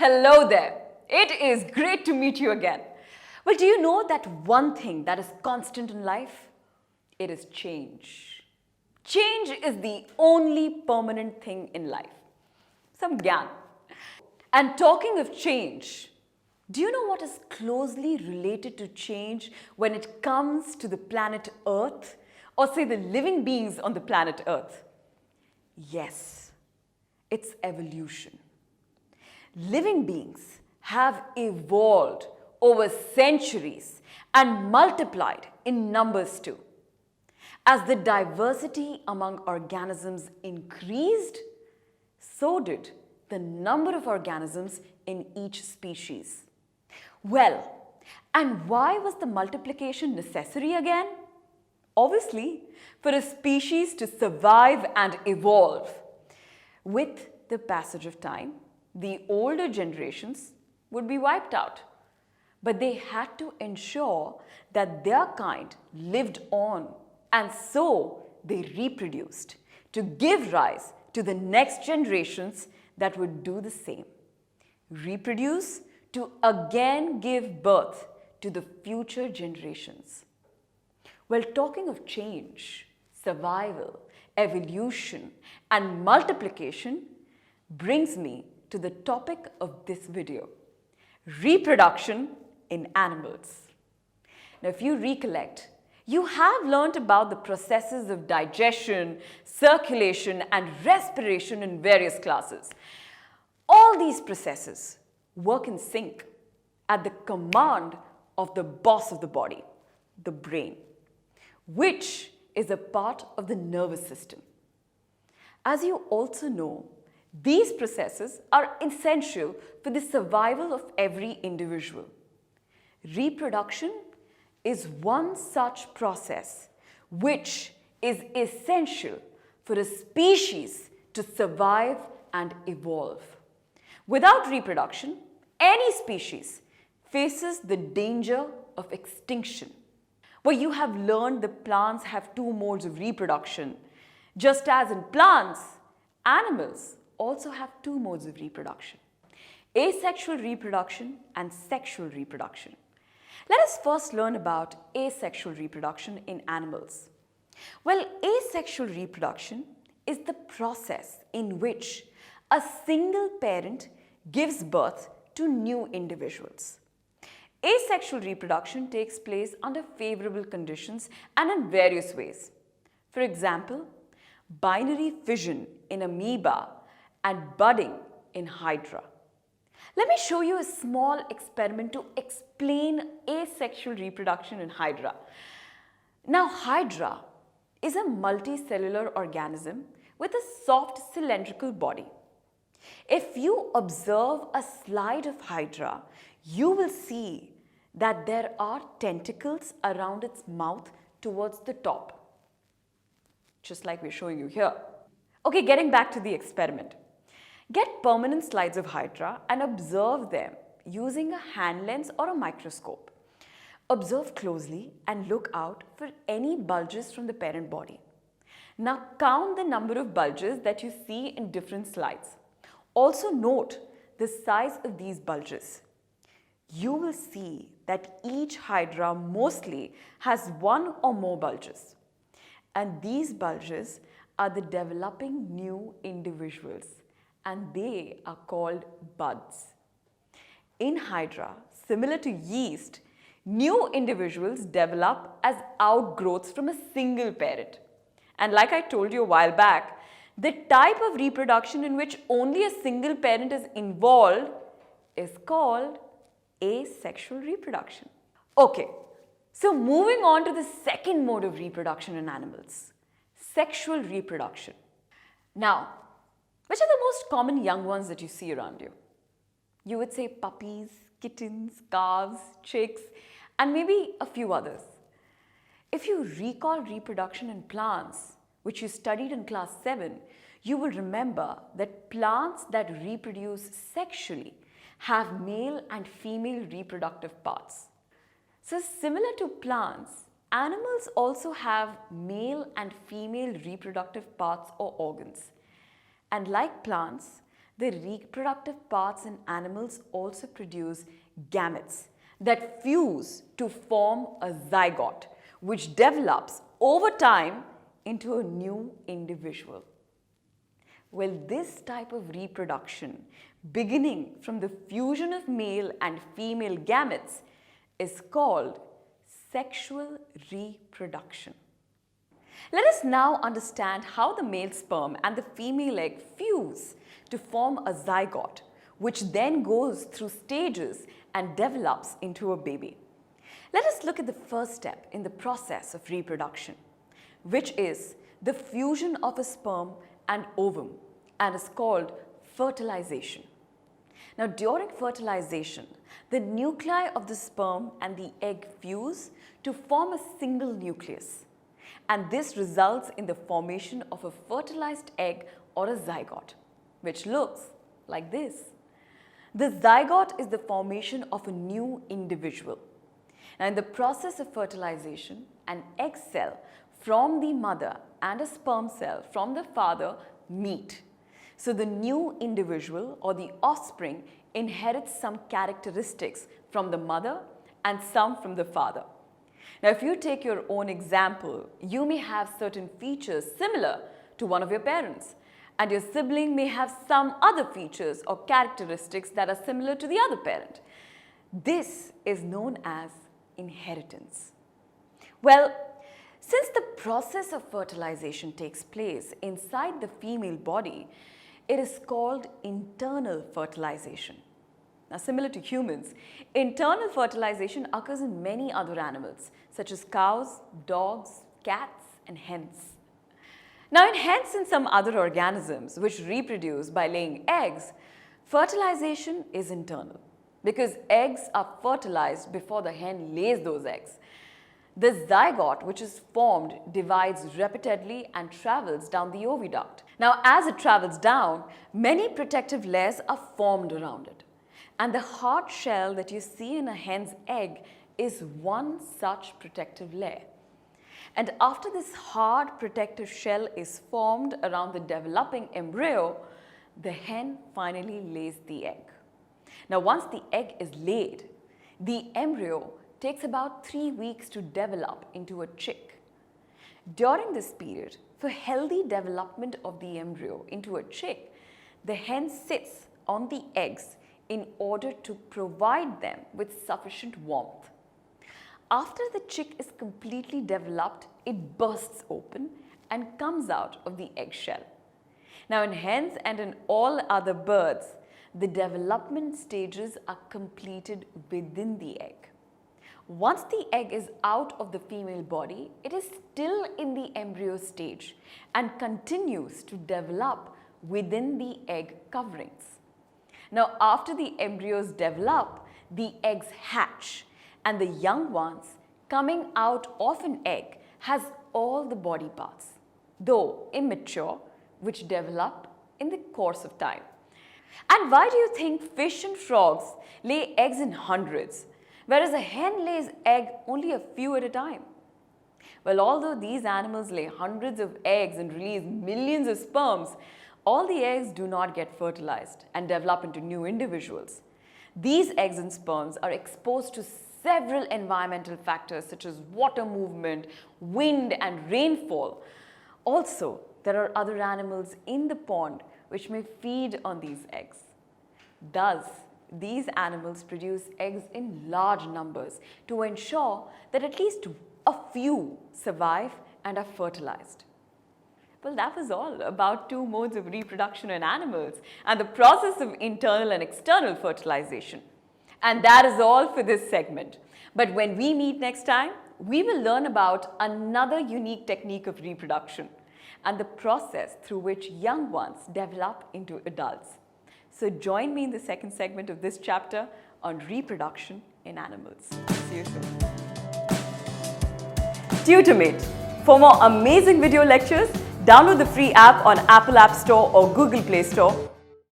Hello there. It is great to meet you again. Well, do you know that one thing that is constant in life? It is change. Change is the only permanent thing in life. Some gyan. And talking of change, do you know what is closely related to change when it comes to the planet Earth, or say the living beings on the planet Earth? Yes, it's evolution. Living beings have evolved over centuries and multiplied in numbers too. As the diversity among organisms increased, so did the number of organisms in each species. Well, and why was the multiplication necessary again? Obviously, for a species to survive and evolve. With the passage of time, the older generations would be wiped out. But they had to ensure that their kind lived on, and so they reproduced to give rise to the next generations that would do the same. Reproduce to again give birth to the future generations. Well, talking of change, survival, evolution, and multiplication brings me to the topic of this video, reproduction in animals. Now, if you recollect, you have learnt about the processes of digestion, circulation, and respiration in various classes. All these processes work in sync at the command of the boss of the body, the brain, which is a part of the nervous system. As you also know, these processes are essential for the survival of every individual. Reproduction is one such process which is essential for a species to survive and evolve. Without reproduction, any species faces the danger of extinction. Well, you have learned the plants have two modes of reproduction. Just as in plants, animals also have two modes of reproduction: asexual reproduction and sexual reproduction. Let us first learn about asexual reproduction in animals. Well, asexual reproduction is the process in which a single parent gives birth to new individuals. Asexual reproduction takes place under favorable conditions and in various ways. For example, binary fission in amoeba and budding in hydra. Let me show you a small experiment to explain asexual reproduction in hydra. Now, hydra is a multicellular organism with a soft cylindrical body. If you observe a slide of hydra, you will see that there are tentacles around its mouth towards the top, just like we're showing you here. Okay, getting back to the experiment. Get permanent slides of hydra and observe them using a hand lens or a microscope. Observe closely and look out for any bulges from the parent body. Now count the number of bulges that you see in different slides. Also note the size of these bulges. You will see that each hydra mostly has one or more bulges. And these bulges are the developing new individuals, and they are called buds. In hydra, similar to yeast, new individuals develop as outgrowths from a single parent. And like I told you a while back, the type of reproduction in which only a single parent is involved is called asexual reproduction. Okay, so moving on to the second mode of reproduction in animals, sexual reproduction. Now, which are the most common young ones that you see around you? You would say puppies, kittens, calves, chicks, and maybe a few others. If you recall reproduction in plants, which you studied in class 7, you will remember that plants that reproduce sexually have male and female reproductive parts. So similar to plants, animals also have male and female reproductive parts or organs. And like plants, The reproductive parts in animals also produce gametes that fuse to form a zygote, which develops over time into a new individual. Well, this type of reproduction, beginning from the fusion of male and female gametes, is called sexual reproduction. Let us now understand how the male sperm and the female egg fuse to form a zygote, which then goes through stages and develops into a baby. Let us look at the first step in the process of reproduction, which is the fusion of a sperm and ovum, and is called fertilization. Now, during fertilization, the nuclei of the sperm and the egg fuse to form a single nucleus, and this results in the formation of a fertilized egg or a zygote, which looks like this. The zygote is the formation of a new individual. Now, in the process of fertilization, an egg cell from the mother and a sperm cell from the father meet. So, the new individual or the offspring inherits some characteristics from the mother and some from the father. Now, if you take your own example, you may have certain features similar to one of your parents, and your sibling may have some other features or characteristics that are similar to the other parent. This is known as inheritance. Well, since the process of fertilization takes place inside the female body, it is called internal fertilization. Now, similar to humans, internal fertilization occurs in many other animals, such as cows, dogs, cats, and hens. Now, in hens and some other organisms which reproduce by laying eggs, fertilization is internal because eggs are fertilized before the hen lays those eggs. The zygote, which is formed, divides repeatedly and travels down the oviduct. Now, as it travels down, many protective layers are formed around it. And the hard shell that you see in a hen's egg is one such protective layer. And after this hard protective shell is formed around the developing embryo, the hen finally lays the egg. Now, once the egg is laid, the embryo takes about 3 weeks to develop into a chick. During this period, for healthy development of the embryo into a chick, the hen sits on the eggs in order to provide them with sufficient warmth. After the chick is completely developed, it bursts open and comes out of the eggshell. Now, in hens and in all other birds, the development stages are completed within the egg. Once the egg is out of the female body, it is still in the embryo stage and continues to develop within the egg coverings. Now, after the embryos develop, the eggs hatch, and the young ones coming out of an egg has all the body parts, though immature, which develop in the course of time. And why do you think fish and frogs lay eggs in hundreds, whereas a hen lays egg only a few at a time? Well, although these animals lay hundreds of eggs and release millions of sperms, all the eggs do not get fertilized and develop into new individuals. These eggs and sperms are exposed to several environmental factors such as water movement, wind, and rainfall. Also, there are other animals in the pond which may feed on these eggs. Thus, these animals produce eggs in large numbers to ensure that at least a few survive and are fertilized. Well, that was all about 2 modes of reproduction in animals and the process of internal and external fertilization. And that is all for this segment. But when we meet next time, we will learn about another unique technique of reproduction and the process through which young ones develop into adults. So join me in the second segment of this chapter on reproduction in animals. See you soon. Tutormate. For more amazing video lectures, download the free app on Apple App Store or Google Play Store